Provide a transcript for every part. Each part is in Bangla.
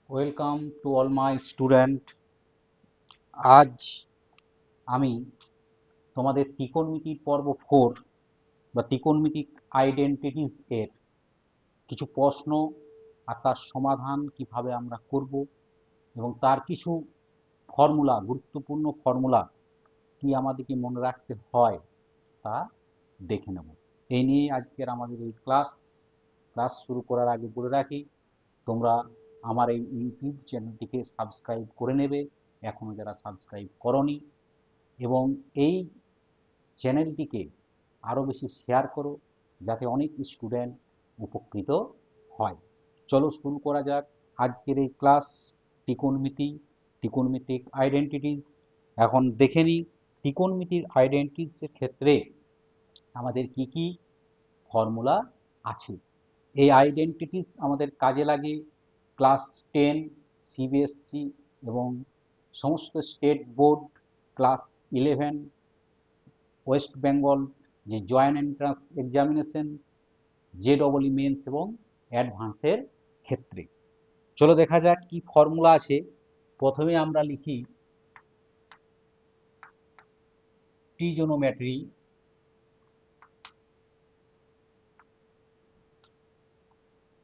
Welcome to all my student. আজ আমি তোমাদের ত্রিকোণমিতির পর্ব 4 বা ত্রিকোণমিতিক আইডেন্টিটিস এর কিছু প্রশ্ন আর তার সমাধান কিভাবে আমরা করব এবং তার কিছু ফর্মুলা, গুরুত্বপূর্ণ ফর্মুলা কি আমাদেরকে মনে রাখতে হয় তা দেখে নেব। এই নিয়ে আজকের আমাদের এই ক্লাস শুরু করার আগে বলে রাখি, তোমরা আমার এই ইউটিউব চ্যানেলটিকে সাবস্ক্রাইব করে নেবে এখনো যারা সাবস্ক্রাইব করনি, এবং এই চ্যানেলটিকে আরও বেশি শেয়ার করো যাতে অনেক স্টুডেন্ট উপকৃত হয়। চলো শুরু করা যাক আজকের এই ক্লাস। ত্রিকোণমিতিক আইডেন্টিটিস। এখন দেখে নিই ত্রিকোণমিতির আইডেন্টিটিসের ক্ষেত্রে আমাদের কি কি ফর্মুলা আছে। এই আইডেন্টিটিস আমাদের কাজে লাগে ক্লাস 10 সিবিএসসি এবং সমস্ত state board, class 11 West Bengal যে জয়েন্ট এন্ট্রান্স এক্সামিনেশন, জেডবলই মেন্স এবং অ্যাডভান্সের ক্ষেত্রে। চলো দেখা যাক কি ফর্মুলা আছে। প্রথমে আমরা লিখি ট্রিগোনোমেট্রি,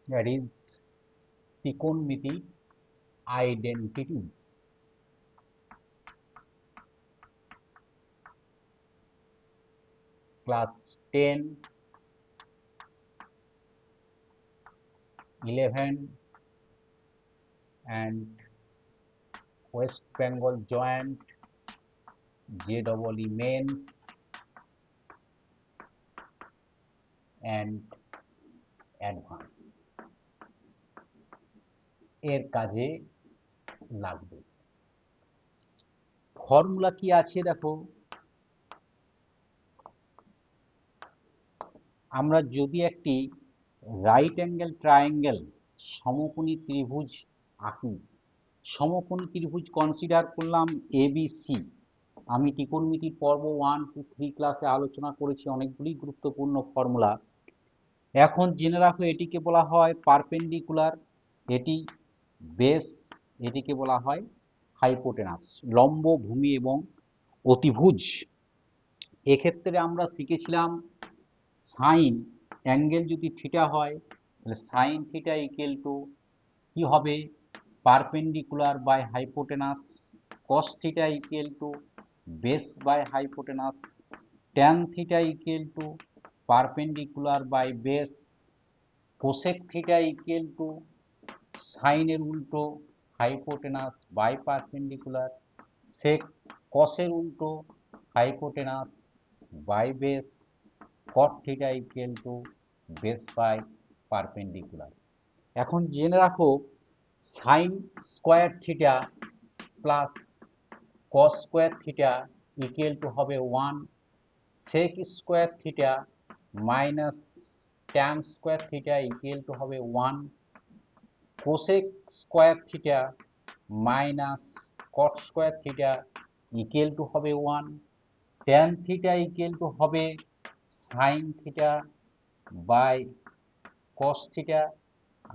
দ্যাট ইজ ত্রিকোণমিতিক identities. Class 10, 11 and West Bengal Joint, JEE Mains and Advance এর কাজে লাগবে। ফর্মুলা কি আছে দেখো, আমরা যদি একটি রাইট অ্যাঙ্গেল ট্রায়াঙ্গেল সমকোণী ত্রিভুজ আঁকি, সমকোণী ত্রিভুজ কনসিডার করলাম এবিসি। আমি ত্রিকোণমিতির পর্ব 1, 2, 3 ক্লাসে আলোচনা করেছি অনেকগুলি গুরুত্বপূর্ণ ফর্মুলা। এখন জেনে রাখো এটিকে বলা হয় পারপেন্ডিকুলার, এটি বেস, এটিকে বলা হয় হাইপোটেনাস, লম্ব, ভূমি এবং অতিভুজ। এক্ষেত্রে আমরা শিখেছিলাম সাইন অ্যাঙ্গেল যদি থিটা হয় তাহলে সাইন থিটা ইকুয়াল টু কি হবে, perpendicular by hypotenuse. Cos theta equal to base by hypotenuse. Tan theta equal to perpendicular by base. Cosec theta equal to সাইনের উল্টো হাইপোটেনাস বাই পারপেন্ডিকুলার। সেক কসের উল্টো hypotenuse by base. Cot theta equal to base by perpendicular. এখন জেনে রাখো sine square theta plus cos square theta equal to হবে 1, sec square theta minus tan square theta equal to হবে 1, cosec square theta minus cot square theta equal to হবে 1, ট্যান থিটা ইকুয়াল টু হবে sine theta by cos theta,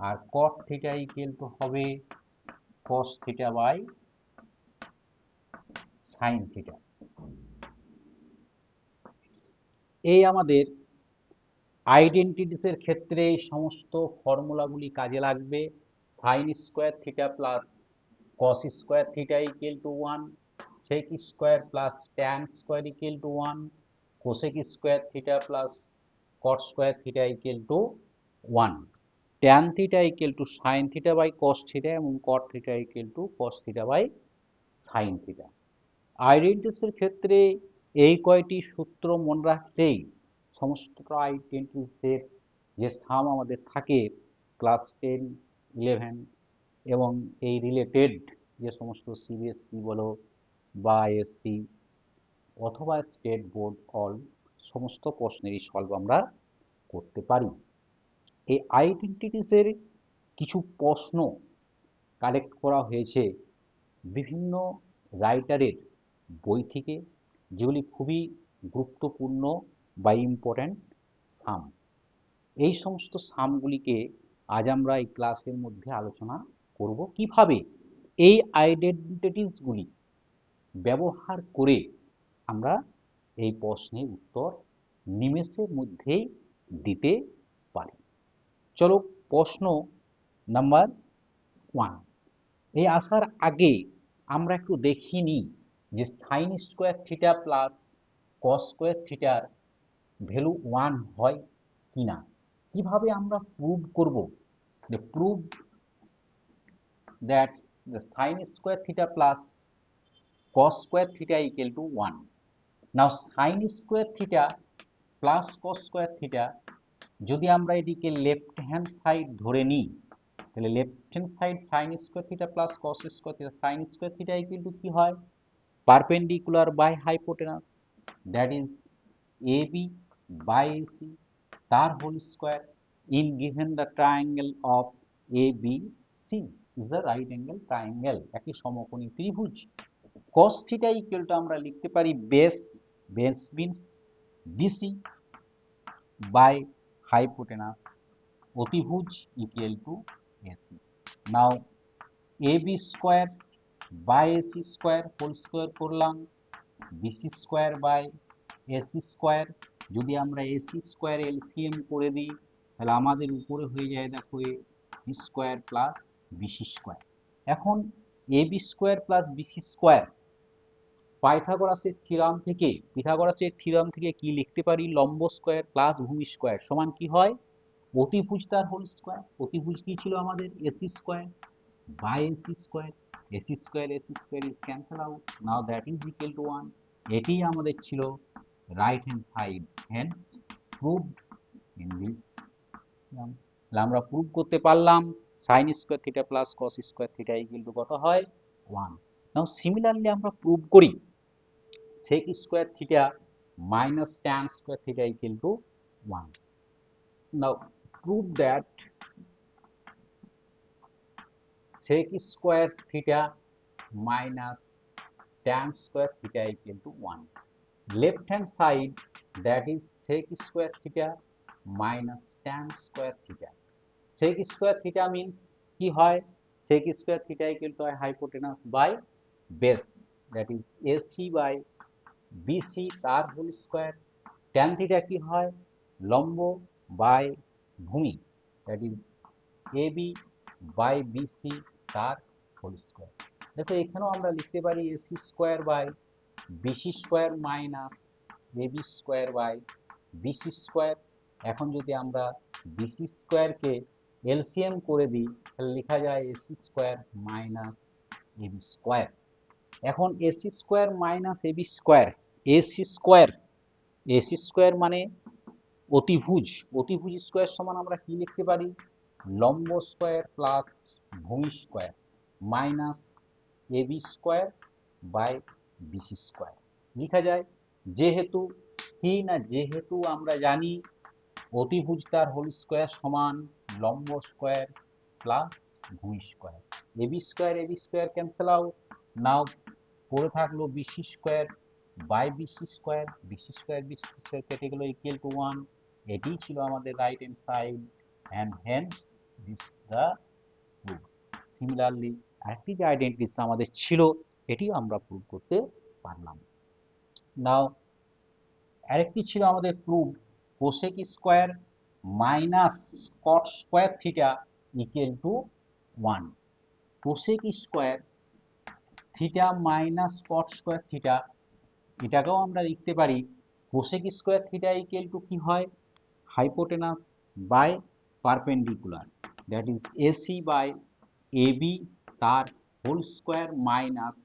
আর কট থিটা ইকুয়াল টু হবে cos theta by sine theta. এই আমাদের আইডেন্টিটিসের ক্ষেত্রে এই সমস্ত ফর্মুলাগুলি কাজে লাগবে। Sine square theta plus cos square theta equal to 1, sec square plus tan square equal to 1, cosec square theta plus cot square theta equal to 1, tan theta equal two sine theta by cos theta এবং cot theta equal to cos theta by sine theta. আইডেন্টিটিসের ক্ষেত্রে এই কয়টি সূত্র মনে রাখতেই সমস্ত আইডেন্টিটিসের যে সাম আমাদের থাকে ক্লাস 10, 11 এবং এই রিলেটেড যে সমস্ত সিবিএসসি বলো বা আইএসসি অথবা স্টেট বোর্ড অল সমস্ত প্রশ্নেরই সলভ আমরা করতে পারি। এই আইডেন্টিটিসের কিছু প্রশ্ন কালেক্ট করা হয়েছে বিভিন্ন রাইটারের বই থেকে, যেগুলি খুবই গুরুত্বপূর্ণ বা ইম্পর্ট্যান্ট সাম। এই সমস্ত সামগুলিকে আজ আমরা এই ক্লাসের মধ্যে আলোচনা করব কিভাবে এই আইডেন্টিটিসগুলি ব্যবহার করে আমরা এই প্রশ্নের উত্তর নিমেষের মধ্যেই দিতে পারি। চলো প্রশ্ন নাম্বার 1। এই আসার আগে আমরা একটু দেখে নিই যে sign square theta plus cos square থিটার ভ্যালু 1 হয় কিনা। কিভাবে আমরা প্রুভ করব? the prove that the sin square theta plus cos square theta equal to 1. now sin square theta plus cos square theta যদি আমরা এটিকে লেফট হ্যান্ড সাইড ধরে নিই, তাহলে left hand side sin square theta plus cos square theta, sin square theta equal to কি হয়? perpendicular by hypotenuse, that is AB by AC, তার whole square in given the triangle of ABC is the right angle triangle, একটি সমকোণী ত্রিভুজ। cos theta equal to আমরা লিখতে পারি base means BC by hypotenuse, অতিভুজ equal to AC. now AB square by AC square whole square করলাম, BC square by AC square, যদি আমরা AC square LCM করে দিই তাহলে আমাদের উপরে হয়ে যায় দেখো A square plus BC square. এখন AB square plus BC square পাইথাগোরাসের থিওরাম থেকে কি লিখতে পারি? লম্ব স্কোয়ার প্লাস ভূমি স্কোয়ার সমান কি হয়? অতিভুজ তার হোল স্কোয়ার। অতিভুজ কি ছিল আমাদের? AC square by AC square, AC square is cancel out, now that is equal to 1. এটি আমাদের ছিল right hand side, hence proved in this. আমরা প্রুভ করতে পারলাম sin square theta plus cos square theta equal to কত হয়? 1. now similarly আমরা প্রুভ করি sec square theta minus tan square theta equal to 1. now prove that sec square theta minus tan square theta equal to 1. Left hand side, that is sec square theta minus tan square theta. Sec square theta means কি হয়? Sec square theta equal to hypotenuse by base, that is AC by BC তার whole square. Tan theta কি হয়? লম্ব by ভূমি, that is AB by BC তার হোল স্কোয়ার। দেখো এখানেও আমরা লিখতে পারি AC square by BC square minus AB square by BC square. এখন যদি আমরা BC স্কোয়ারকে এলসিএম করে দিই তাহলে লেখা যায় AC square minus AB square. এখন AC square minus AB square, AC square মানে অতিভুজ, অতিভুজ স্কোয়ার সমান আমরা কি লিখতে পারি? লম্ব স্কোয়ার প্লাস ভূমি square minus AB square by BC square লেখা যায়। যেহেতু আমরা জানি অতিভুজ তার হোল স্কোয়ার সমান লম্ব স্কোয়ার প্লাস ভূমি square. AB square cancel out, now পড়ে থাকলো BC square by BC square কেটে গেল ইকুয়াল টু 1। এটি ছিল আমাদের right hand side, and hence this the proof. Similarly আরেকটি যে আইডেন্টিটিস আমাদের ছিল এটিও আমরা প্রুভ করতে পারলাম। নাও আরেকটি ছিল আমাদের prove cosec square minus cot square theta equal to 1। Cosec square theta minus cot square theta, এটাকেও আমরা লিখতে পারি cosec square theta equal to কি হয়? Hypotenuse by perpendicular, that is AC by AB তার whole square minus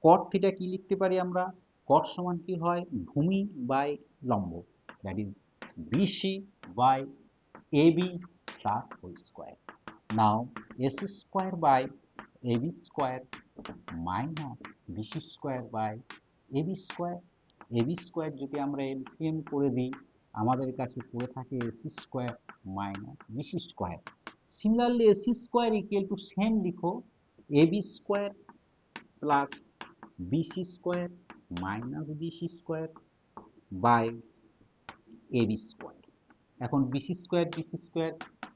cot theta কি লিখতে পারি আমরা? কট সমান কি হয়? ভূমি বাই লম্ব, that is BC by AB তার whole square. Now AC square by AB square minus BC square by AB square যদি আমরা এলসিএম করে দিই আমাদের কাছে পড়ে থাকে AC square minus BC square. Similarly AC square equal to same লিখো AB square plus BC square minus BC square by AB square. এখন BC স্কোয়ার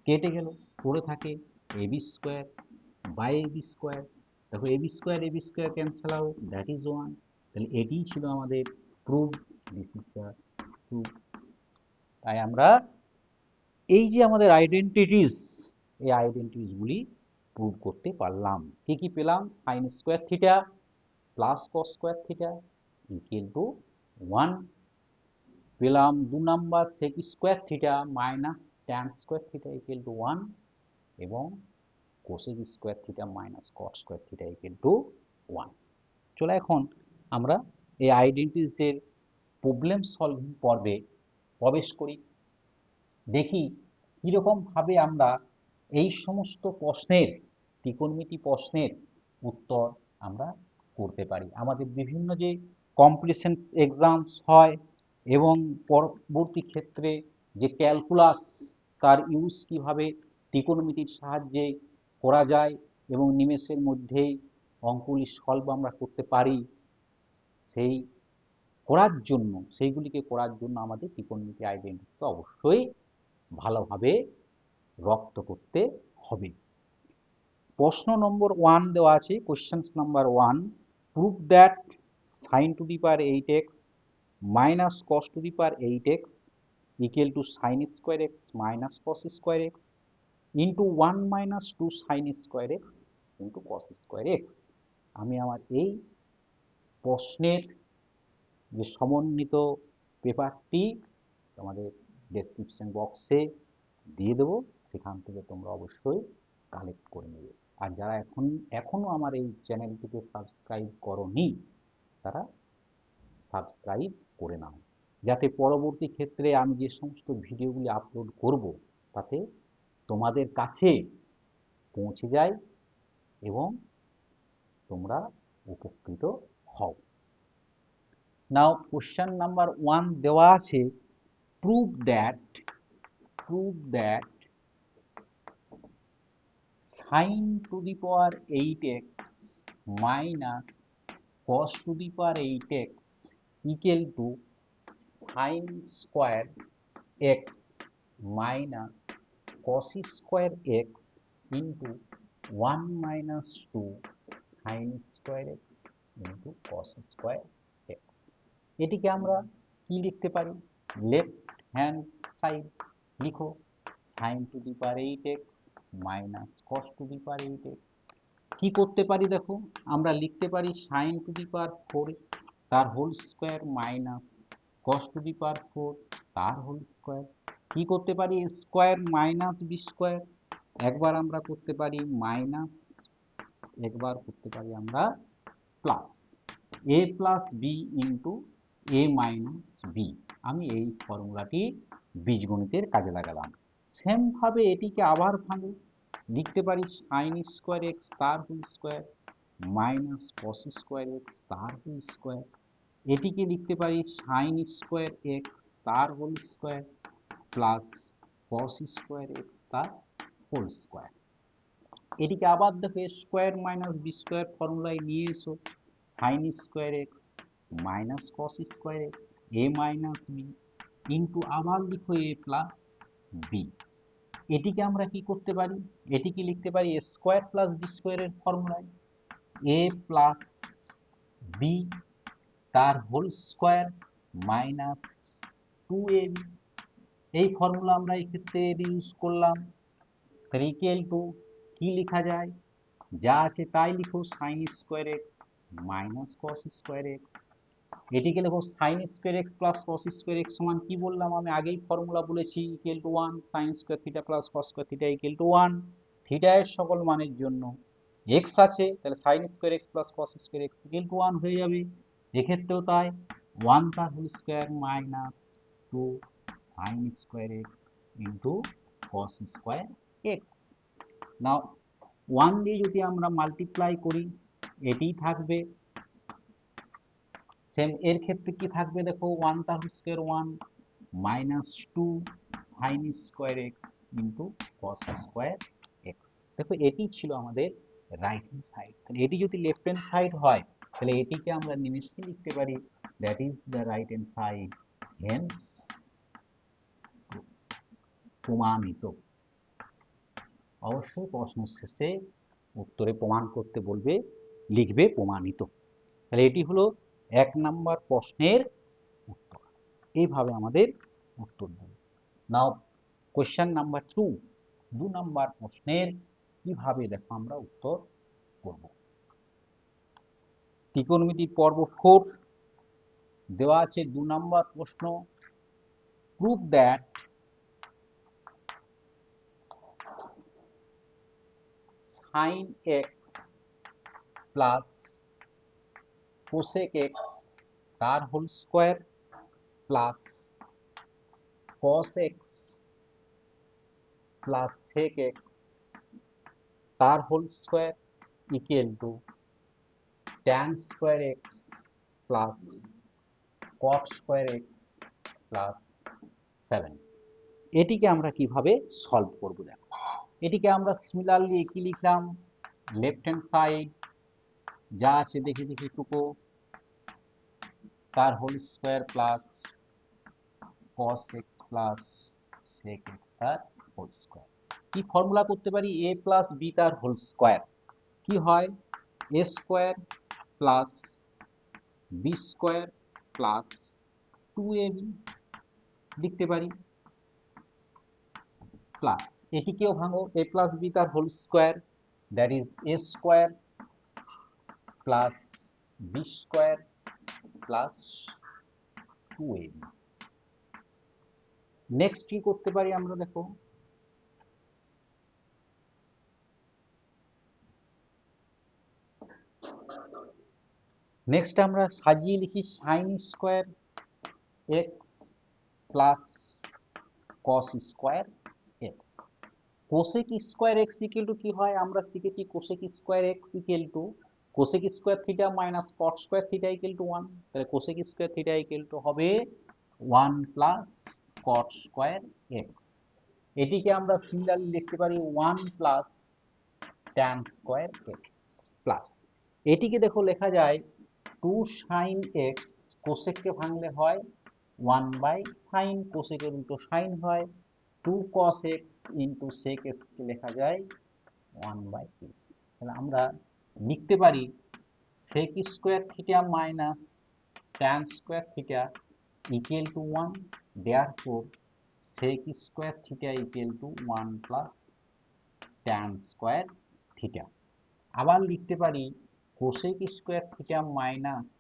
কেটে গেল, পড়ে থাকে AB square by AB square. দেখো AB square cancel out, that is 1। তাহলে এটিই ছিল আমাদের proof, this is the proof. তাই আমরা এই যে আমাদের আইডেন্টিটিস, এই আইডেন্টিটিসগুলি প্রুভ করতে পারলাম। কি কি পেলাম? Sine square theta plus cos square theta equal to 1 পেলাম। 2 number sec square theta minus tan square theta equal to 1 এবং cosec square theta minus cot square theta equal to 1। চলো এখন আমরা এই আইডেন্টিটিসের প্রবলেম সলভিং পর্বে প্রবেশ করি। দেখি কিরকম ভাবে আমরা এই সমস্ত প্রশ্নের, ত্রিকোণমিতি প্রশ্নের উত্তর আমরা করতে পারি। আমাদের বিভিন্ন যে কম্পিটিশন এক্সামস হয় এবং পরবর্তী ক্ষেত্রে যে ক্যালকুলাস, তার ইউজ কিভাবে ত্রিকোণমিতির সাহায্যে করা যায় এবং নিমেষের মধ্যেই অঙ্কগুলি সলভ আমরা করতে পারি, সেই সেইগুলিকে করার জন্য আমাদের ত্রিকোণমিতি আইডেন্টিটিসকে অবশ্যই ভালোভাবে রপ্ত করতে হবে। প্রশ্ন নম্বর 1 দেওয়া আছে, questions number 1, prove that sin to the power 8x minus cos to the power 8x equal to sin square x minus cos square x into 1 minus 2 sin square x into cos square x। আমি আমার এই প্রশ্নের যে সমন্বিত পেপারটি তোমাদের ডেসক্রিপশন বক্সে দিয়ে দেবো, সেখান থেকে তোমরা অবশ্যই কালেক্ট করে নেবে। আর যারা এখনো আমার এই চ্যানেলটিকে সাবস্ক্রাইব করোনি, তারা সাবস্ক্রাইব করে নাও, যাতে পরবর্তী ক্ষেত্রে আমি যে সমস্ত ভিডিওগুলি আপলোড করব তাতে তোমাদের কাছে পৌঁছে যায় এবং তোমরা উপকৃত হও। নাও কোশ্চেন নাম্বার 1 দেওয়া আছে, prove that sin to the power 8x minus cos to the power 8x equal to sin square x minus cos square x into 1 minus 2 sin square x into cos square x। এটিকে আমরা কি লিখতে পারি? লেফট হ্যান্ড সাইড লিখো sin to the power 8x minus cos to the power 8x। কি করতে পারি দেখো, আমরা লিখতে পারি sin to the power 4 তার whole square minus cos to the power 4 তার হোল স্কোয়ার। কি করতে পারি? স্কোয়ার মাইনাস বি স্কোয়ার, একবার আমরা করতে পারি মাইনাস, একবার করতে পারি আমরা plus, A plus b into a minus B. আমি এই ফর্মুলাটি বীজগণিতের কাজে লাগালাম। সেম ভাবে এটিকে আবার ভাঙে, লিখতে পারি সাইন স্কোয়ার এক্স তার whole square minus cos square x তার হোল স্কোয়ার। এটিকে লিখতে পারি সাইন স্কোয়ার এক্স তার whole square plus cos square x তার হোল স্কোয়ার। এটিকে আবার দেখো স্কোয়ার মাইনাস বি স্কোয়ার ফর্মুলায় নিয়ে এসো, sine square x minus cos square x a minus b into আবার লিখো এ প্লাস বি। এটিকে আমরা কি করতে পারি? এটিকে লিখতে পারি স্কোয়ার প্লাস বি স্কোয়ারের ফর্মুলায়, এ প্লাস বি তার হোল স্কোয়ার মাইনাস 2ab। এই ফর্মুলা আমরা এই ক্ষেত্রে ইউজ করলাম। ইকুয়াল টু কি লেখা যায়? যা আছে তাই লিখো, sine square x minus cos square x. এটিকে লেখো sine square x plus cos square x সমান কি বললাম? আমি আগেই ফর্মুলা বলেছি, equal to 1 sine square theta plus cos square theta equal to 1। Theta এর সকল মানের জন্য এক্স আছে, তাহলে sine square x plus cos square x equal to 1 হয়ে যাবে। এক্ষেত্রেও তাই, 1 তার whole square minus 2 sine square x into cos square x. Now 1 দিয়ে যদি আমরা মাল্টিপ্লাই করি এটিই থাকবে। সেম এর ক্ষেত্রে কি থাকবে দেখো, 1 তার whole square 1 minus 2 sine square x into cos square x. দেখো এটি ছিল আমাদের রাইট হ্যান্ড সাইড। তাহলে এটি যদি লেফট হ্যান্ড সাইড হয় তাহলে এটিকে আমরা নিমেষে লিখতে পারি that is the right hand side, hence প্রমাণিত। অবশ্যই প্রশ্ন শেষে উত্তরে প্রমাণ করতে বলবে, লিখবে প্রমাণিত। তাহলে এটি হলো 1 নাম্বার প্রশ্নের উত্তর। এইভাবে আমাদের উত্তর দেবে। নাও কোয়েশ্চেন নাম্বার 2, 2 নাম্বার প্রশ্নের কিভাবে দেখো আমরা উত্তর করব। ত্রিকোণমিতি পর্ব 4 দেওয়া আছে 2 নাম্বার প্রশ্ন, prove that sin x plus cosec x তার whole square plus cos x plus sec x তার whole square equal to tan square x plus cot square x plus 7। এটিকে আমরা কিভাবে সলভ করব দেখো। এটিকে আমরা সিমিলারলি কি লিখলাম, লেফট হ্যান্ড সাইড যা আছে দেখে দেখে টুকো, তার whole square plus cos x plus sec x তার হোল স্কয়ার। কি ফর্মুলা করতে পারি, a প্লাস b তার হোল স্কয়ার কি হয়, a square plus b square plus 2ab লিখতে পারি, প্লাস এটিকেও ভাঙো, a প্লাস b তার whole square, that is a square plus b square plus 2ab। Next কি করতে পারি আমরা দেখো, নেক্সট আমরা সাজিয়ে লিখি sin square x plus cos square x। cosec square x equal to কি হয়, আমরা শিখেছি cosec square x equal to cosec square theta minus cot square theta equal to 1। তাহলে cosec square theta equal to হবে 1 প্লাস cot স্কয়ার x। এটিকে আমরা সিমিলারলি লিখতে পারি 1 plus tan square x plus এটিকে দেখো লেখা যায় 2 sin x, cosec কে ভাঙলে হয় 1 বাই sin, cosec এর উল্টো sin হয়, 2 cos x into sec x কে লেখা যায় 1 বাই s। তাহলে আমরা লিখতে পারি sec square theta minus tan square theta equal to 1, therefore sec square theta equal to 1 plus tan square theta. আবার লিখতে পারি cosec square theta minus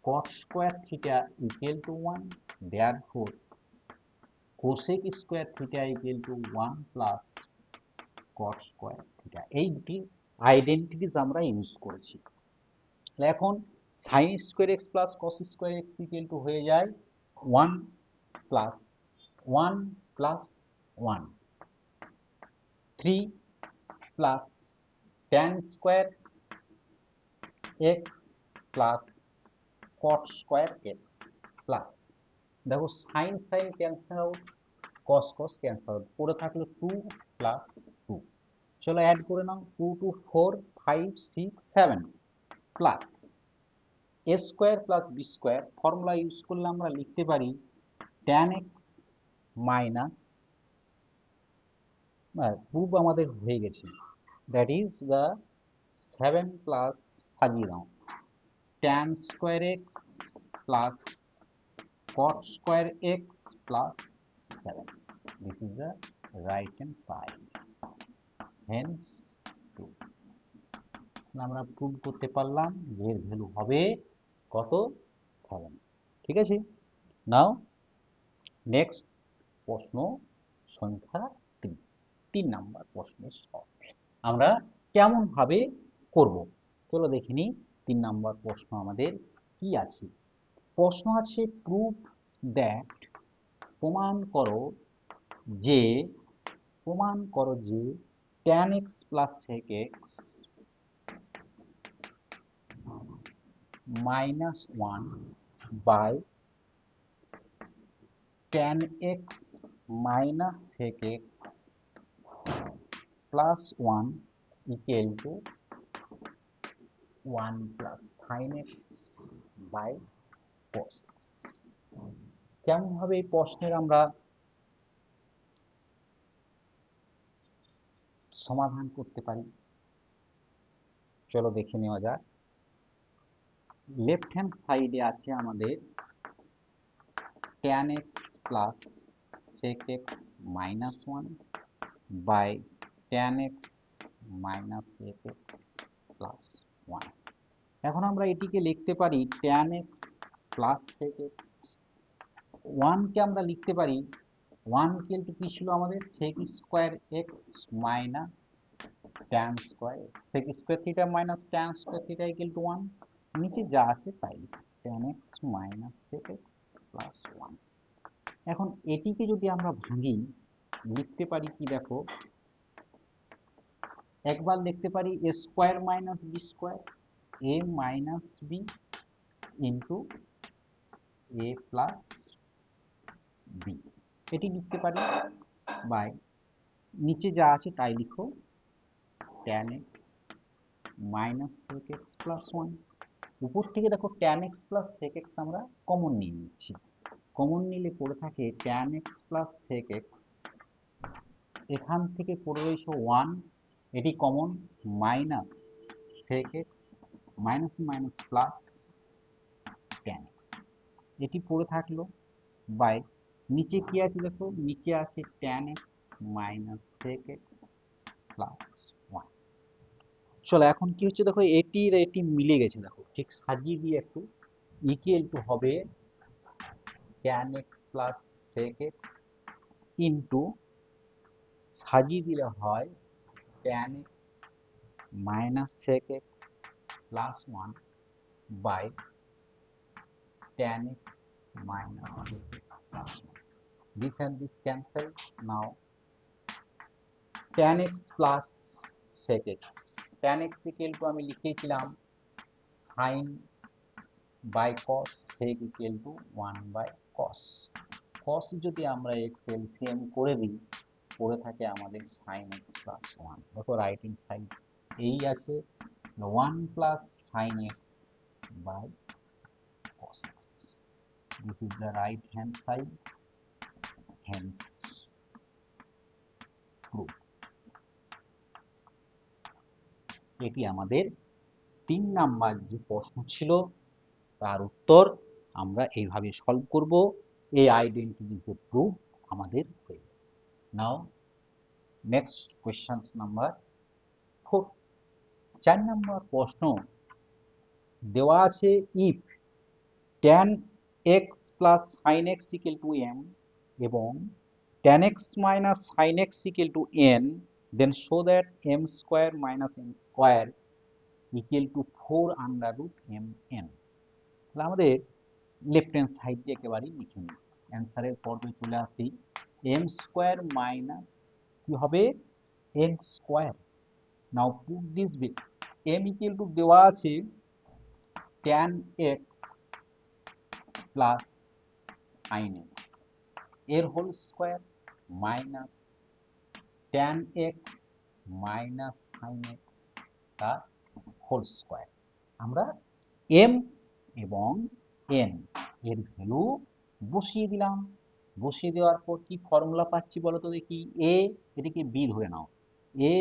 cot square theta equal to 1, therefore cosec square theta equal to 1 plus cot square theta. এই দুটি আইডেন্টিটিস আমরা ইউজ করেছি। তাহলে এখন sin square x plus cos square x equal to হয়ে যায় 1 plus 1 plus 1, 3 plus tan square x plus cot square x plus, দেখো sin sin cancel out, cos cos cancel out, পড়ে থাকলো 2 প্লাস 2। চলো অ্যাড করে নাও, 2 2 4 5 6 7 plus a square plus b square, formula use করলে আমরা লিখতে পারি tan x মাইনাস, প্রুফ আমাদের হয়ে গেছে, দ্যাট ইজ দ্য 7 প্লাস, সাজিয়ে দাও, tan square x plus cot square x plus 7, this is the right hand side, hence 2। আমরা প্রুভ করতে পারলাম যে এর ভ্যালু হবে কত, 7। ঠিক আছে, নাও নেক্সট প্রশ্ন সংখ্যা 3, 3 নাম্বার প্রশ্নের সলভ আমরা কেমন ভাবে করব। চলো দেখে নিই 3 নাম্বার প্রশ্ন আমাদের কি আছে। প্রশ্ন আছে প্রুভ দ্যাট, প্রমাণ করো যে, প্রমাণ করো যে tan x plus sec x minus 1 by tan x minus sec x plus 1 equal to 1 plus sin x by cos x। কেমন ভাবে এই প্রশ্নের আমরা সমাধান করতে পারি। চলো দেখে নেওয়া যাক। লেফট হ্যান্ড সাইডে আছে আমাদের tan x plus sec x minus 1 by tan x minus sec x plus 1। এখন আমরা এটিকে লিখতে পারি tan x plus sec x। 1 কে আমরা লিখতে পারি, 1 কে কি ছিল আমাদের sec square x minus tan square x, sec square theta minus tan square theta equal to 1। নিচে যা আছে তাই tan x minus sec x plus 1। এখন এটিকে যদি আমরা ভাঙি, লিখতে পারি কি দেখো, একবার লিখতে পারি a square minus b square, a minus b into a plus b, এটি লিখতে পারি। বাই নিচে যা আছে তাই লিখো, tan x minus sec x plus 1। উপর থেকে দেখো tan x plus sec x আমরা কমন নিয়ে নিচ্ছি। কমন নিলে পড়ে থাকে tan x plus sec x, এখান থেকে পড়ে রয়েছে 1, এটি common, minus sec x minus minus plus tan x, এটি পড়ে থাকলো। বাই নিচে কি আছে দেখো, নিচে আছে tan x minus sec x plus 1। চলো এখন কি হচ্ছে দেখো, এটির এটি মিলে গেছে, দেখো ঠিক সাজিয়ে দিয়ে একটু, ইকুয়াল টু হবে tan x plus sec x into, সাজিয়ে দিলে হয় tan x minus sec x plus 1 by tan x minus sec x plus 1. This and this cancel. Now tan x plus sec x, tan x equal to আমি লিখেছিলাম sin by cos, sec equal to 1 by cos। cos যদি আমরা x LCM করে দিই, পড়ে থাকে আমাদের sin x plus 1। দেখো রাইট হ্যান্ড সাইড এই আছে, 1 plus sin x by cos x। This is the right hand side, hence proof। এটি আমাদের 3 নাম্বার যে প্রশ্ন ছিল তার উত্তর আমরা এইভাবে সলভ করব। এই আইডেন্টিটি প্রুফ আমাদের হয়ে যাবে। নাও নেক্সট কোয়েশ্চেন্স নাম্বার 4। 4 নাম্বার প্রশ্ন দেওয়া আছে, if tan x plus sin x equal to m এবং tan x minus sin x equal to n, then show that m square minus n square equal to 4 under root mn। তাহলে আমাদের লেফট হ্যান্ড সাইডে একেবারেই লিখে নিই, অ্যান্সারের পর্বে চলে আসি। m স্কয়ার মাইনাস কি হবে n square. Now put this bit, m equal to দেওয়া আছে tan x plus sin x এর whole square minus tan x minus sin x তার হোল স্কয়ার। আমরা m এবং n এর ভ্যালু বসিয়ে দিলাম। বসিয়ে দেওয়ার পর কি ফর্মুলা পাচ্ছি বলো তো দেখি, a এটিকে b ধরে নাও, a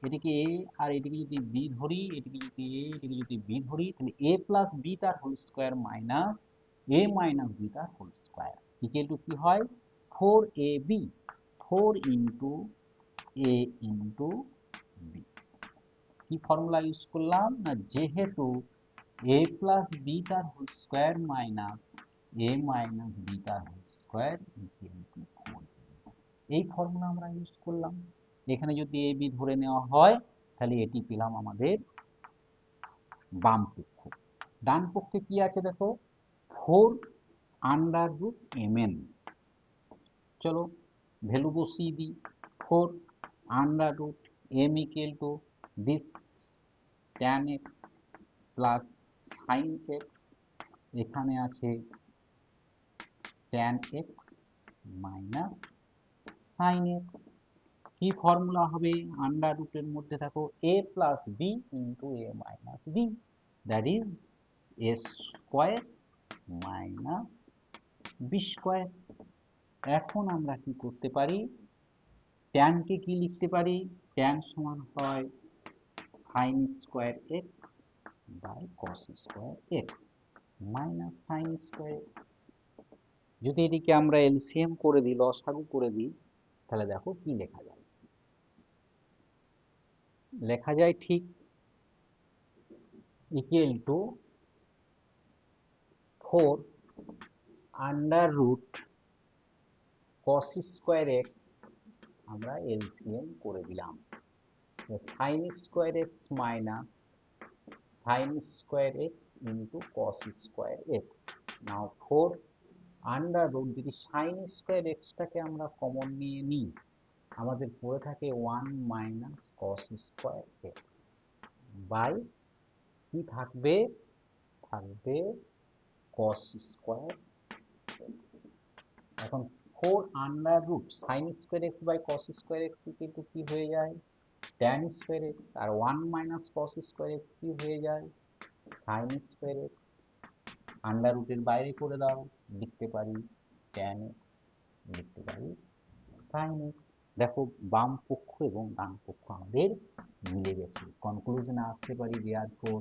এটিকে a আর এটিকে যদি b ধরি, এটিকে যদি a এটিকে যদি b ধরি, তাহলে a প্লাস b তার whole square minus a minus b তার হোল স্কয়ার ইকুয়াল টু কি হয় 4ab, 4 into a into b। কি ফর্মুলা ইউজ করলাম না, যেহেতু a প্লাস b তার whole square minus a minus b তার হোল স্কয়ার ইকুয়াল টু 4, এই ফর্মুলা আমরা ইউজ করলাম। এখানে যদি a b ধরে নেওয়া হয় তাহলে এটি পেলাম আমাদের বাম পক্ষ। ডান পক্ষে কি আছে দেখো, 4 আন্ডার রুট mn। চলো ভ্যালু বসিয়ে দিই, 4 under root m equal to this tan x plus sin x, এখানে আছে tan x minus sin x। কি ফর্মুলা হবে, আন্ডার রুটের মধ্যে থাকো a plus b into a minus b, that is a square minus b square. এখন আমরা কি করতে পারি, tan কে কি লিখতে পারি, tan সমান হয় sine square x by cos square x minus sine square x. যদি এটিকে আমরা এলসিএম করে দিই, লসাগু করে দিই, তাহলে দেখো কি লেখা যায়। লেখা যায় ঠিক equal to 4 under root cos square x, আমরা এলসিএম করে দিলাম, sine square x minus sine square x into cos square x. Now 4 under root, যদি সাইন স্কোয়ার এক্সটাকে আমরা কমন নিয়ে নিই, আমাদের পড়ে থাকে 1 minus cos square x by কি থাকবে, থাকবে কস স্কোয়ার এক্স। এখন 4 under root sine square x by cos square x কিন্তু কি হয়ে যায়, ট্যান স্কোয়ার এক্স, আর 1 মাইনাস কস স্কোয়ার এক্স কি হয়ে যায়, সাইন স্কোয়ার এক্স। আন্ডার রুটের বাইরে করে দাও, লিখতে পারি ট্যান এক্স, লিখতে পারি সাইন এক্স। দেখো বাম পক্ষ এবং ডান পক্ষ আমাদের মিলে গেছে। কনক্লুশনে আসতে পারি therefore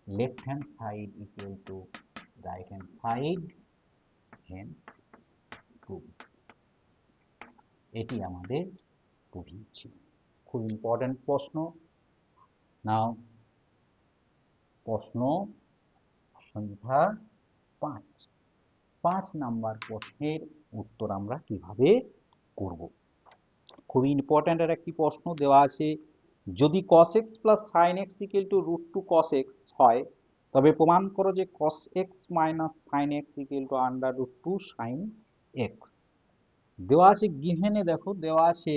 left hand side equal to right hand side, hence prove. এটি আমাদের প্রুভিং ছিল। খুব ইম্পর্টেন্ট প্রশ্ন। নাও প্রশ্ন সংখ্যা 5 নাম্বার প্রশ্নের উত্তর আমরা কিভাবে করব। খুবই ইম্পর্টেন্ট এর একটি প্রশ্ন দেওয়া আছে, যদি cos x plus sin x equal to √2 cos x হয়, তবে প্রমাণ করো যে cos x minus sin x equal to √2 sin x। দেওয়া আছে গিভেনে, দেখো দেওয়া আছে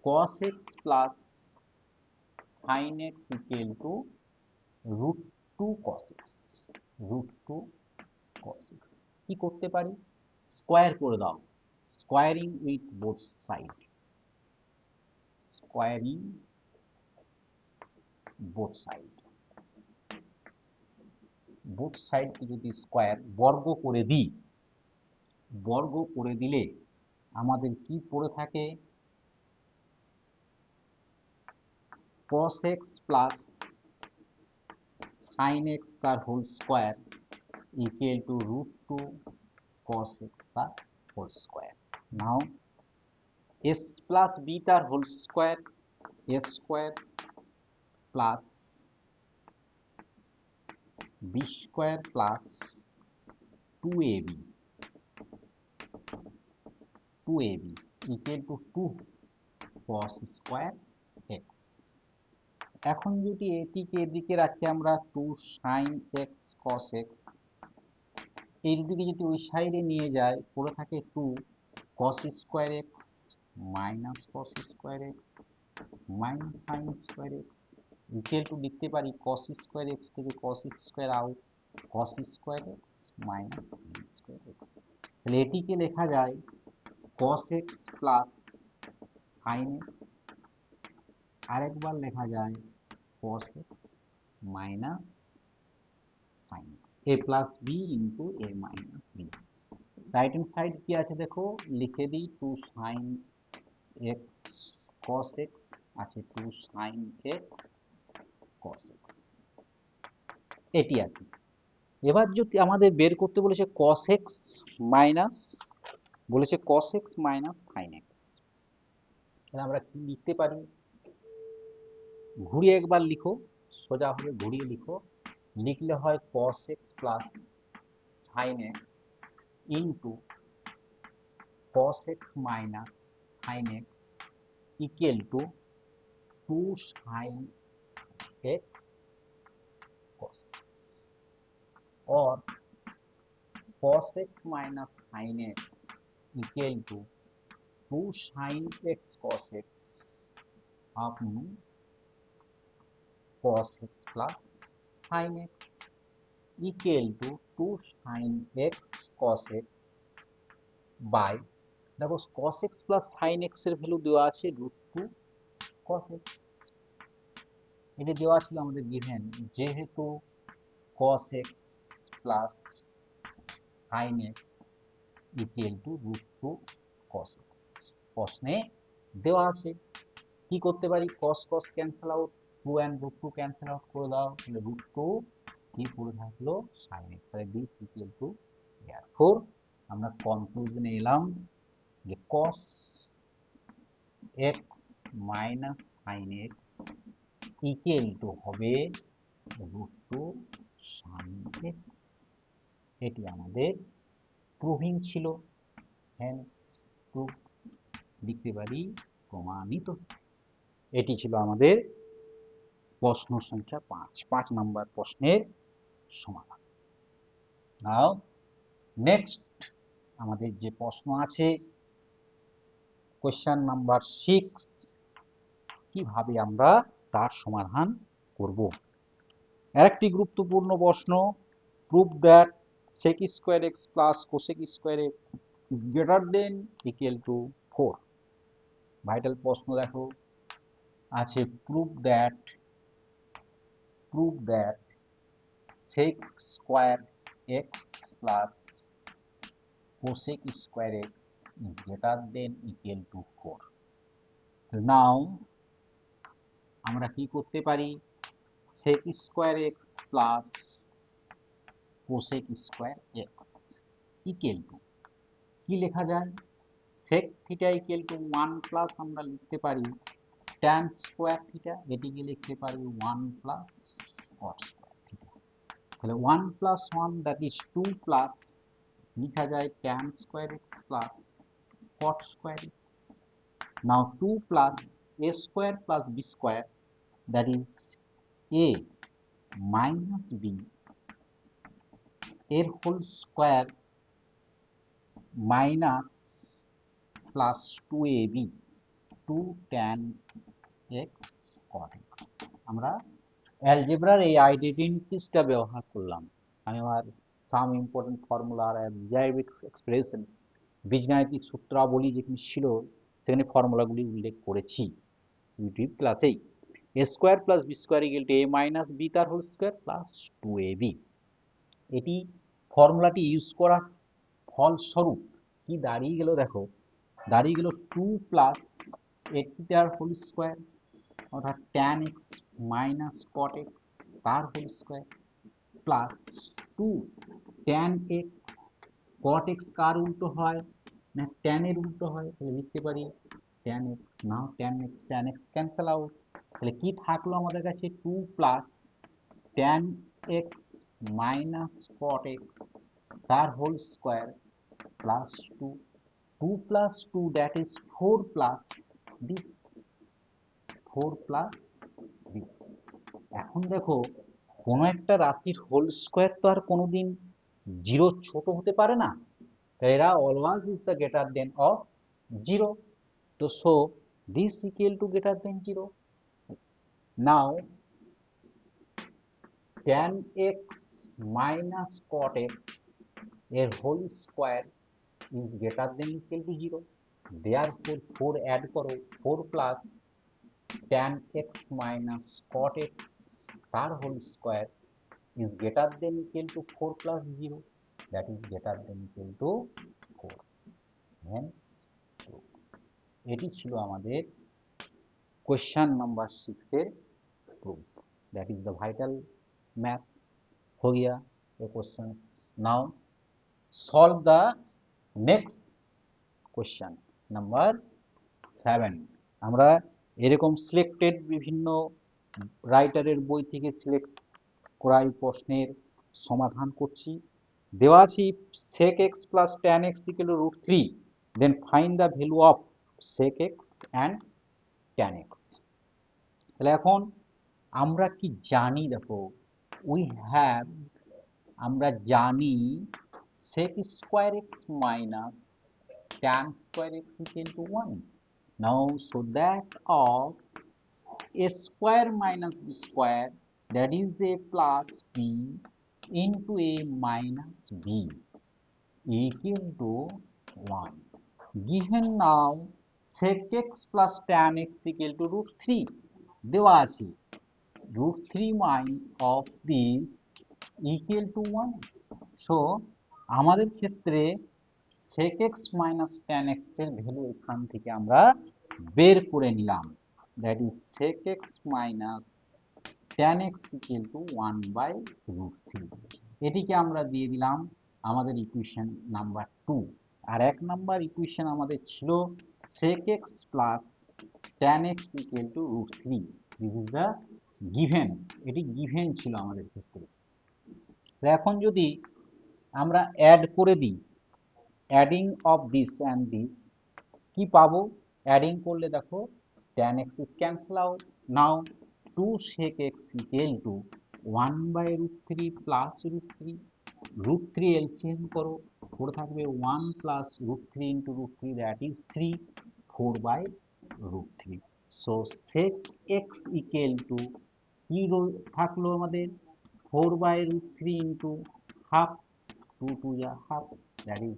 cos x plus sin x equal to √2 cos x, √2 cos x। কি করতে পারি, স্কোয়ার করে দাও, squaring with both side, squaring both side, both সাইডকে যদি স্কোয়ার বর্গ করে দিই, বর্গ করে দিলে আমাদের কি পড়ে থাকে, cos x plus sin x তার whole square equal to √2 cos x তার whole square. Now s plus b তার whole square, a square plus b square plus 2ab, 2ab equal to 2 cos square x। এখন যদি এটিকে এদিকে রাখি আমরা 2 sin x cos x, এই দুটিকে যদি ওই সাইডে নিয়ে যায়, পড়ে থাকে 2 cos square x minus cos square x minus sin square x equal to লিখতে পারি cos স্কোয়ার x থেকে cos square out, cos square x minus sin square x। তাহলে এটিকে লেখা যায় cos x plus sin x, আরেকবার লেখা যায় cos x minus sin x, a plus b into a minus b। Right hand side কি আছে দেখো, লিখে দিই 2 sin x cos x আছে, 2 sin x cos x, এটি আছে। এবার যদি আমাদের বের করতে বলেছে cos x মাইনাস, বলেছে cos x minus sin x, তাহলে আমরা কি লিখতে পারি, ঘুরিয়ে একবার লিখো, সোজা হবে ঘুরিয়ে লিখো, লিখলে হয় cos x plus sin x into cos x minus sin x equal to 2 sin x cos x, or cos x minus sin x equal to 2 sin x cos x upon cos x plus sin x equal to 2 sin x cos x by, দেখো cos x plus sin x এর ভ্যালু দেওয়া আছে √2 cos x, এটা দেওয়া ছিল আমাদের গিভেন, যেহেতু cos x plus sin x equal to √2 cos x প্রশ্নে দেওয়া আছে। কি করতে পারি, cos cos cancel out, 2 and √2 cancel out করে দাও, তাহলে √2 কি পড়ে থাকলো sin x, তাহলে দিস ইকুয়াল টু therefore আমরা কনক্লুশনে এলাম যে cos x minus sin x equal to হবে √2 sin x। এটি আমাদের প্রুভিং ছিল, হেন্স প্রুভ, লিখতে পারি প্রমাণিত। এটি ছিল আমাদের প্রশ্ন সংখ্যা 5 নম্বর প্রশ্নের সমাধান। নাও নেক্সট আমাদের যে প্রশ্ন আছে কোশ্চেন নাম্বার 6, কিভাবে আমরা তার সমাধান করব। আরেকটি গুরুত্বপূর্ণ প্রশ্ন, prove that sec square x plus cosec square x is greater than equal to 4। Vital প্রশ্ন দেখো আছে, prove that sec square x plus cosec square x is greater than equal to 4। নাও আমরা কি করতে পারি, sec square x plus cosec square x equal to কি লেখা যায়, sec theta equal to 1 plus আমরা লিখতে পারি tan স্কয়ার থিটা, এটিকে লিখতে পারি 1 প্লাস cot স্কয়ার থিটা। তাহলে 1 প্লাস 1 দ্যাট ইজ 2 প্লাস লিখা যায় tan square x plus cot square x। Now 2 plus a square plus b square that is a minus b এর whole square minus plus 2ab 2 tan x cot x। আমরা অ্যালজেব্রার এই আইডেন্টিটিসটা ব্যবহার করলাম। আমি আমার সাম ইম্পর্টেন্ট ফর্মুলা আর অ্যালজেব্রিক এক্সপ্রেশনস বীজগাণিতিক সূত্রাবলী যেখানে ছিল সেখানে ফর্মুলাগুলি উল্লেখ করেছি ইউটিউব ক্লাসেই। a square plus b square equal to a minus b তার হোল স্কয়ার প্লাস 2ab। এটি ফর্মুলাটি ইউজ করার ফলস্বরূপ কি দাঁড়িয়ে গেল, দেখো দাঁড়িয়ে গেল 2 প্লাস a তার হোল স্কয়ার অর্থাৎ tan x minus cot x তার whole square plus 2 tan x cot x কার উল্টো হয় না tan এর উল্টো হয়, তাহলে লিখতে পারি tan x। Now tan x cancel out, তাহলে কি থাকলো আমাদের কাছে 2 plus tan x minus cot x তার whole square plus 2 plus 2 that is 4 plus this 4 plus this. এখন দেখো কোন একটা রাশির হোল স্কয়ার তো আর কোনোদিন 0 ছোট হতে পারে না, তাই এরা always is the greater than of 0। তো so this equal to greater than 0। Now tan x minus cot x এর whole square is greater than equal to 0। Therefore 4 add করো 4 plus tan x minus cot x তার whole square is greater than equal to 4 plus 0, that is greater than equal to 4, hence true। এটি ছিল আমাদের question number 6 এর proof, that is the vital math। हो गया ये questions। now solve the next question number 7। আমরা এরকম সিলেক্টেড বিভিন্ন রাইটারের বই থেকে সিলেক্ট করা এই প্রশ্নের সমাধান করছি। দেওয়া আছে sec x plus tan x equal to √3, then find the value of sec x and tan x। তাহলে এখন আমরা কি জানি, দেখো আমরা জানি sec square x minus tan square x equal to 1। now so that of a square minus b square that is a plus b into a minus b equal to 1, given now sec x plus tan x equal to √3 দেওয়া আছে √3 of this equal to 1। so আমাদের ক্ষেত্রে sec x minus tan x এর ভ্যালু এখান থেকে আমরা বের করে নিলাম। that is sec x minus tan x equal to 1/√3। এটিকে আমরা দিয়ে দিলাম আমাদের ইকুয়েশন নাম্বার 2। আর 1 নাম্বার ইকুয়েশন আমাদের ছিল sec x plus tan x equal to √3। This is the given, এটি গিভেন ছিল আমাদের ক্ষেত্রে। তো এখন যদি আমরা অ্যাড করে দিই, adding of this and this, কি পাবো? অ্যাডিং করলে দেখো tan x is cancel out. Now 2 sec x equal to 1/√3 plus √3, √3 LCM করো, 4 থাকবে 1 plus √3 into √3, that is 3, 4/√3। so sec x equal to কি থাকলো আমাদের 4/√3 into half, 2 2 যা half, that is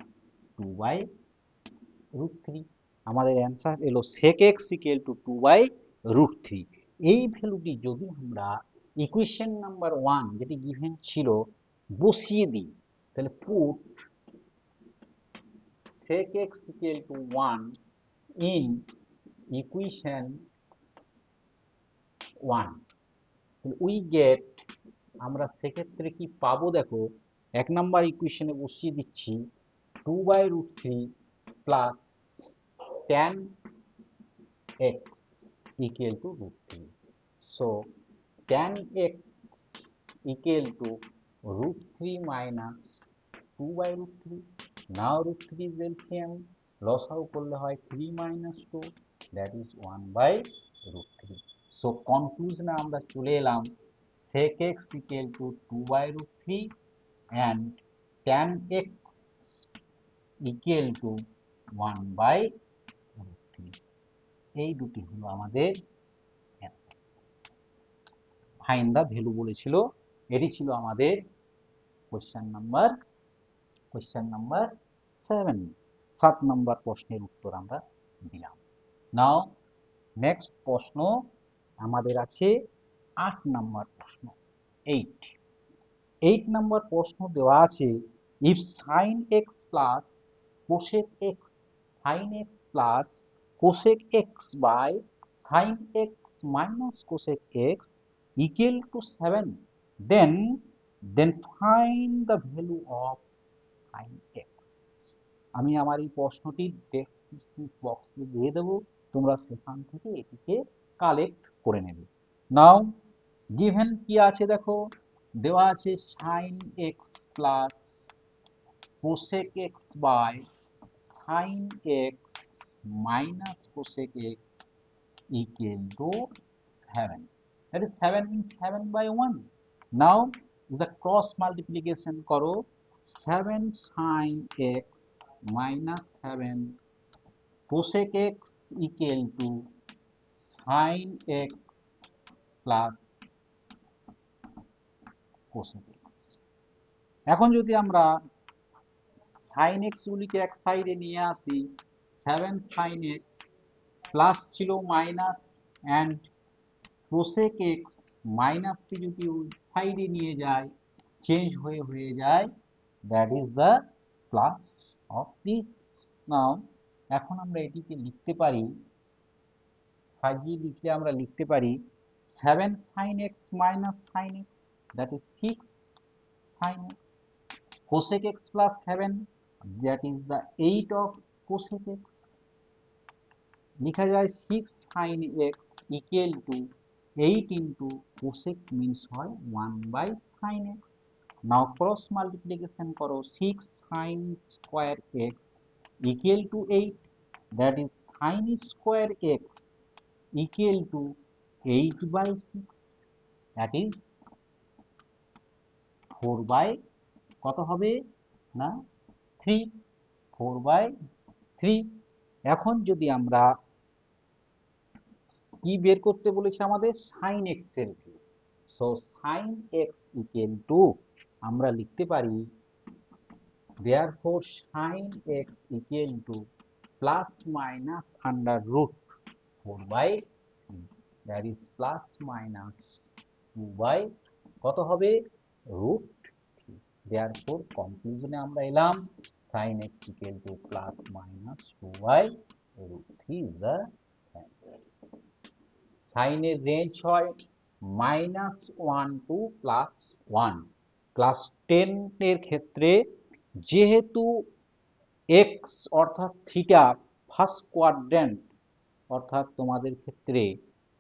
2/√3। আমাদের অ্যান্সার এলো sec x equal to 2/√3। এই ভ্যালুটি যদি আমরা ইকুয়েশন নাম্বার 1 যেটি গিভেন ছিল বসিয়ে দিই, তাহলে put sec x equal to 1 in equation 1, we get, আমরা সেক্ষেত্রে কি পাবো দেখো, 1 নাম্বার ইকুয়েশনে বসিয়ে দিচ্ছি 2/√3 plus tan x equal to √3। so tan x equal to √3 minus 2/√3। now √3 is LCM, লসাগু করলে হয় 3 minus 2, that is 1/√3। so conclusion আমরা চলে এলাম sec x equal to 2/√3 and tan x equal to 1/√3। এই দুটি হলো আমাদের অ্যান্সার। ফাইন্ড দ্য ভ্যালু বলেছিল, এটি ছিল আমাদের কোশ্চেন নাম্বার 7। 7 নাম্বার প্রশ্নের উত্তর আমরা দিলাম। নাও নেক্সট প্রশ্ন আমাদের আছে 8 নাম্বার প্রশ্ন, 8 নাম্বার প্রশ্ন দেওয়া আছে if sin x plus cosec x, sin x plus cosec x by sin x minus cosec x equal to 7, then find the value of sin x। আমি আমার এই প্রশ্নটি ডেসক্রিপশন বক্সে দিয়ে দেব, তোমরা সেখান থেকে এটিকে কালেক্ট করে নেবে। নাও গিভেন কি আছে দেখো, দেওয়া আছে sin x plus cosec x by sin x minus cosec x equal to 7, that is 7 means 7/1। now the cross multiplication করো, 7 sin x minus 7 cosec x equal to sin x plus cosec x। এখন যদি আমরা sin x গুলিকে এক সাইডে নিয়ে আসি, 7 sin x প্লাস ছিল minus and cosec x minus কে যদি ওই সাইডে নিয়ে যায়, চেঞ্জ হয়ে যায়, that is the plus of this. Now এখন আমরা এটিকে লিখতে পারি, সাজিয়ে লিখলে আমরা লিখতে পারি 7 sin x minus sin x, that is 6 sin x, cosec x plus 7, that is the 8 of cosec x। লিখা যায় 6 sin x equal to 8 into cosec means হয় 1/sin x। now cross multiplication করো, 6 sin square x equal to 8, that is sin square x equal to 8/6, that is 4 কত হবে না 3, 4/3। এখন যদি আমরা কি বের করতে বলেছে আমাদের, sin x এর value, so sin x equal to আমরা লিখতে পারি therefore sin x equal to plus minus under root 4/3, that is plus minus 2 কত হবে √3। therefore কনক্লুশনে আমরা এলাম sin x equal to plus minus 2/√3 is the answer। সাইনের রেঞ্জ হয় -1 টু +1। ক্লাস 10 এর ক্ষেত্রে যেহেতু এক্স অর্থাৎ থিটা ফার্স্ট কোয়াড্র্যান্ট অর্থাৎ তোমাদের ক্ষেত্রে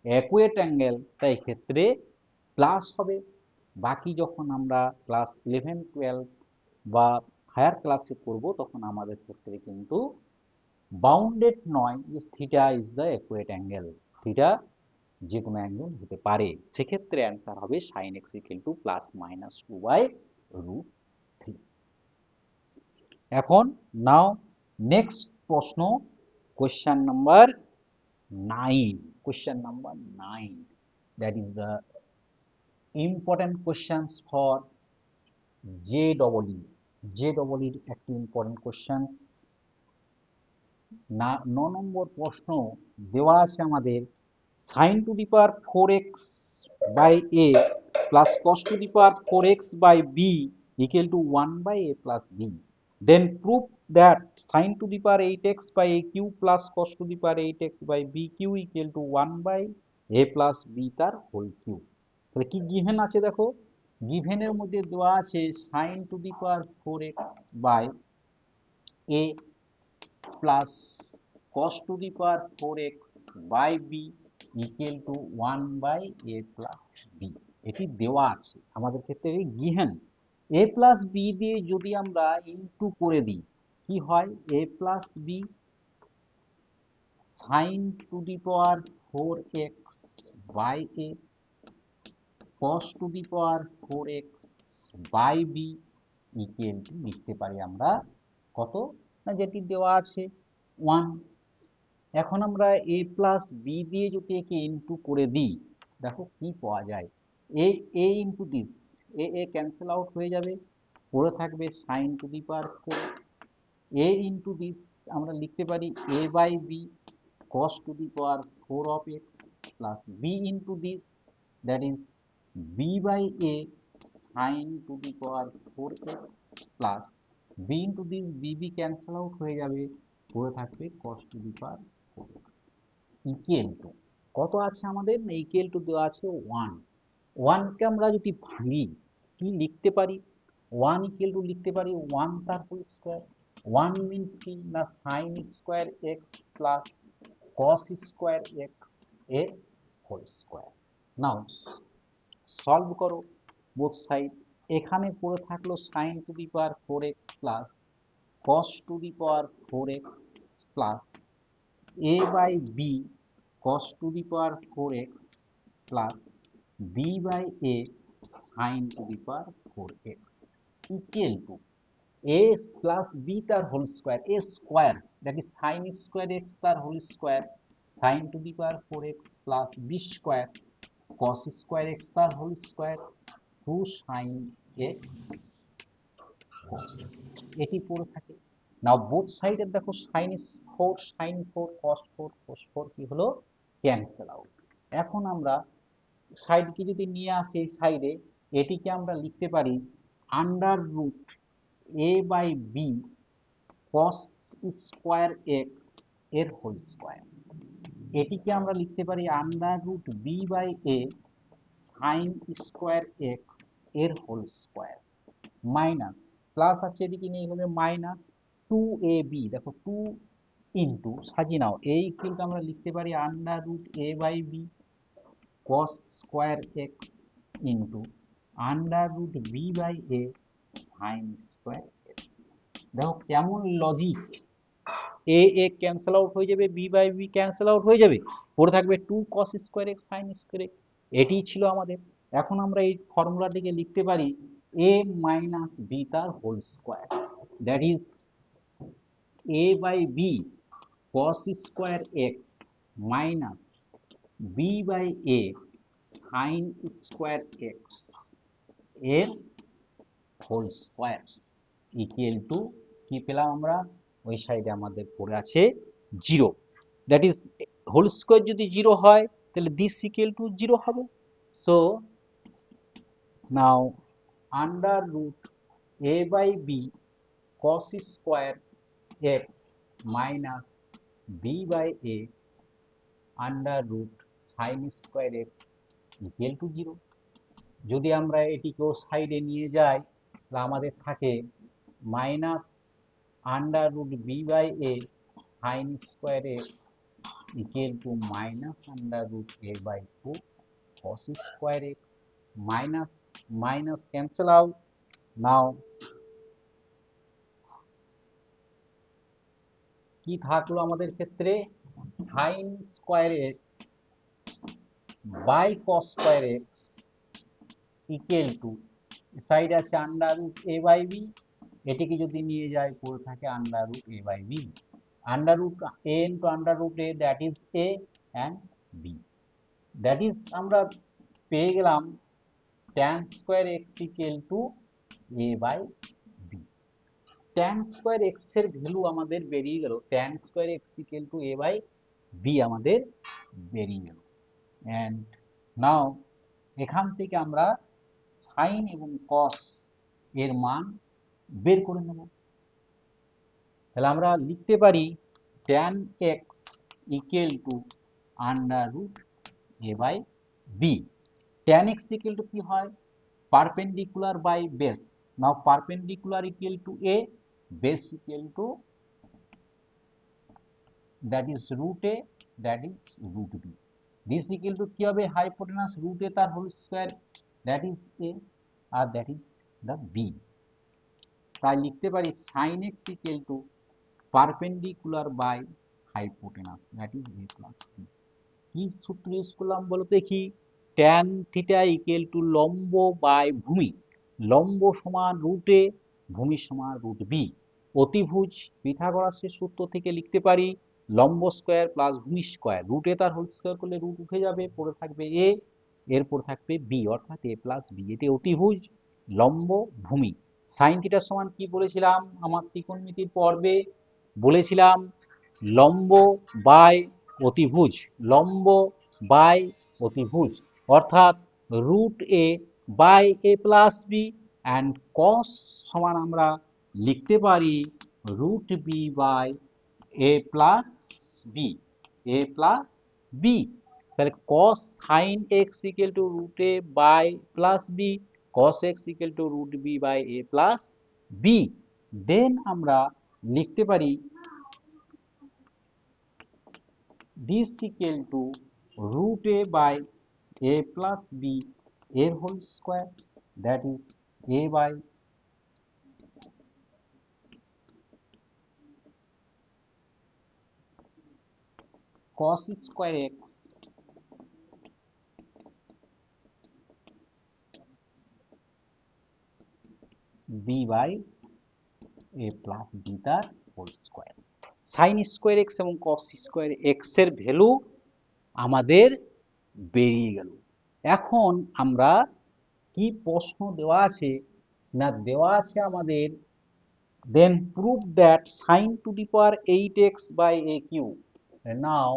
অ্যাকুয়েট অ্যাঙ্গেল, তাই ক্ষেত্রে প্লাস হবে। বাকি যখন আমরা ক্লাস 11 12 বা হায়ার ক্লাসে করব তখন আমাদের ক্ষেত্রে কিন্তু বাউন্ডেড নয় যে theta is the acute angle, theta যে কোনো অ্যাঙ্গেল হতে পারে, সেক্ষেত্রে অ্যান্সার হবে সাইন এক্স ইকুয়াল টু +-2/√3। এখন নাও নেক্সট প্রশ্ন, question number 9, that is the important questions for JEE এর একটি ইম্পর্টেন্ট কোয়েশ্চেন্স। 9 নম্বর প্রশ্ন দেওয়া আছে আমাদের sin to the power 4x by a plus cos to the power 4x by b equal to 1 by a plus b. Then prove that sin to the power 8x by aq plus cos to the power 8x by bq equal to 1 by a plus b তার হোল কিউব। তাহলে কি গিভেন আছে দেখো, গিভেনের মধ্যে দেওয়া আছে sin to the power 4x by a plus cos to the power 4x by b equal to 1 by a plus b, এটি দেওয়া আছে আমাদের ক্ষেত্রে গিভেন। a plus b দিয়ে যদি আমরা ইনটু করে দিই কি হয়, a plus b sin to the power 4x by a cos to the power 4x by b equal to লিখতে পারি আমরা কত না, যেটি দেওয়া আছে 1। এখন আমরা a প্লাস বি দিয়ে যদি একে ইনটু করে দিই দেখো কি পাওয়া যায়, a into this a cancel out হয়ে যাবে, পড়ে থাকবে sine to the power 4x। a into this আমরা লিখতে পারি a by b cos to the power 4 of x plus b into this, that is b by a sin to the power 4x plus b into this b cancel out হয়ে যাবে, পড়ে থাকবে cos to the power 4x equal to কত আছে আমাদের না, equal to দেওয়া আছে 1। 1 কে আমরা যদি ভাঙি কি লিখতে পারি, 1 equal to লিখতে পারি 1 তার হোল স্কয়ার। 1 মিন্স কি না sin square x plus cos square x এর হোল স্কয়ার। নাও সলভ করো বোথ সাইড, এখানে পড়ে থাকলো sin to the power 4x plus cos to the power 4x plus a by b cos to the power 4x plus b by a sin to the power 4x equal to a plus b তার whole square, a square that is sin square x তার whole square sin to the power 4x plus b square cos square x তার whole square 2 sin x cos x, এটি পড়ে থাকে। নাও বোথ সাইডে দেখো sin 4 sin 4 cos 4 cos 4 কি হলো ক্যান্সেল আউট। এখন আমরা সাইডকে যদি নিয়ে আসি এই সাইডে, এটিকে আমরা লিখতে পারি under root a by b cos square x এর হোল স্কয়ার, এটিকে আমরা লিখতে পারি under root b by a sine square x এর হোল স্কয়ার মাইনাস প্লাস আছে এদিকে নিয়ে হবে মাইনাস 2ab, দেখো 2 ইন্টু সাজিয়ে নাও এই কিন্তু আমরা লিখতে পারি under root a by b cos square x into under root b by a sine square x. দেখো কেমন লজিক, এ ক্যান্সেল আউট হয়ে যাবে, b by b cancel out হয়ে যাবে, পড়ে থাকবে 2 cos square x sine square x, এটিই ছিল আমাদের। এখন আমরা এই ফর্মুলাটিকে লিখতে পারি a মাইনাস বি তার whole square, that is a by b cos square x minus b by a sine square x এর হোল স্কয়ার ইকুয়াল টু কি পেলাম আমরা, ওই সাইডে আমাদের পড়ে আছে 0, দ্যাট ইজ হোল স্কয়ার যদি 0 হয় তাহলে দিস ইকুয়াল টু 0 হবে। So now under root a by b cos square x minus b by a under root sine square x equal to 0। যদি আমরা এটিকেও সাইডে নিয়ে যাই তাহলে আমাদের থাকে minus under root b by a sine square x equal to minus under root a by 2 cos square x, minus minus cancel out. Now কি থাকলো আমাদের ক্ষেত্রে sin square x by cos square x equal to side আছে under root a by b, এটিকে যদি নিয়ে যায় পড়ে থাকে under root a by b, under root a into under root a, that is a and b, that is আমরা পেয়ে গেলাম tan square x equal to a by b। tan square x এর ভ্যালু আমাদের বেরিয়ে গেল, tan square x equal to a by b আমাদের বেরিয়ে গেল। and now এখান থেকে আমরা sin এবং cos এর মান বের করে নেব। তাহলে আমরা লিখতে পারি tan x equal to under root a by b। tan x equal to কি হয় perpendicular by base, now perpendicular equal to a, base equal to that is root a, that is root b, this equal to কি হবে hypotenuse root a তার whole square, that is a R that is the b। তাই লিখতে পারি sin x equal to perpendicular by hypotenuse, that is a plus b। কি সূত্র ইউজ করলাম বলো দেখি, tan থিটা ইকুয়াল টু লম্ব বাই ভূমি, লম্ব সমান রুট এ, ভূমি সমান রুট বি। অতিভুজ পিথাগোরাসের সূত্র থেকে লিখতে পারি লম্ব স্কয়ার প্লাস ভূমি স্কয়ার, রুট এ তার হোল স্কয়ার করলে রুট উঠে যাবে, পড়ে থাকবে এ, এরপর থাকবে বি, অর্থাৎ এ প্লাস বি। এটি অতিভুজ লম্ব ভূমি। সাইন থিটার সমান কি বলেছিলাম আমার ত্রিকোণমিতির পর্বে, বলেছিলাম লম্ব বাই অতিভুজ, লম্ব বাই অতিভুজ, অর্থাৎ root a by a plus b, and cos সমান আমরা লিখতে পারি root b by a plus b, a plus b. তাহলে cos sine x equal to root a by plus b, cos x equal to root b by a plus b. Then আমরা লিখতে পারি this equal to root a by a plus b এর whole square, that is a by cos square x b by a plus b তার whole square। sin square x এবং cos square x এর ভ্যালু আমাদের বেরিয়ে গেল। এখন আমরা কি প্রশ্ন দেওয়া আছে না, দেওয়া আছে আমাদের then prove that sin to the power 8x by a cube, now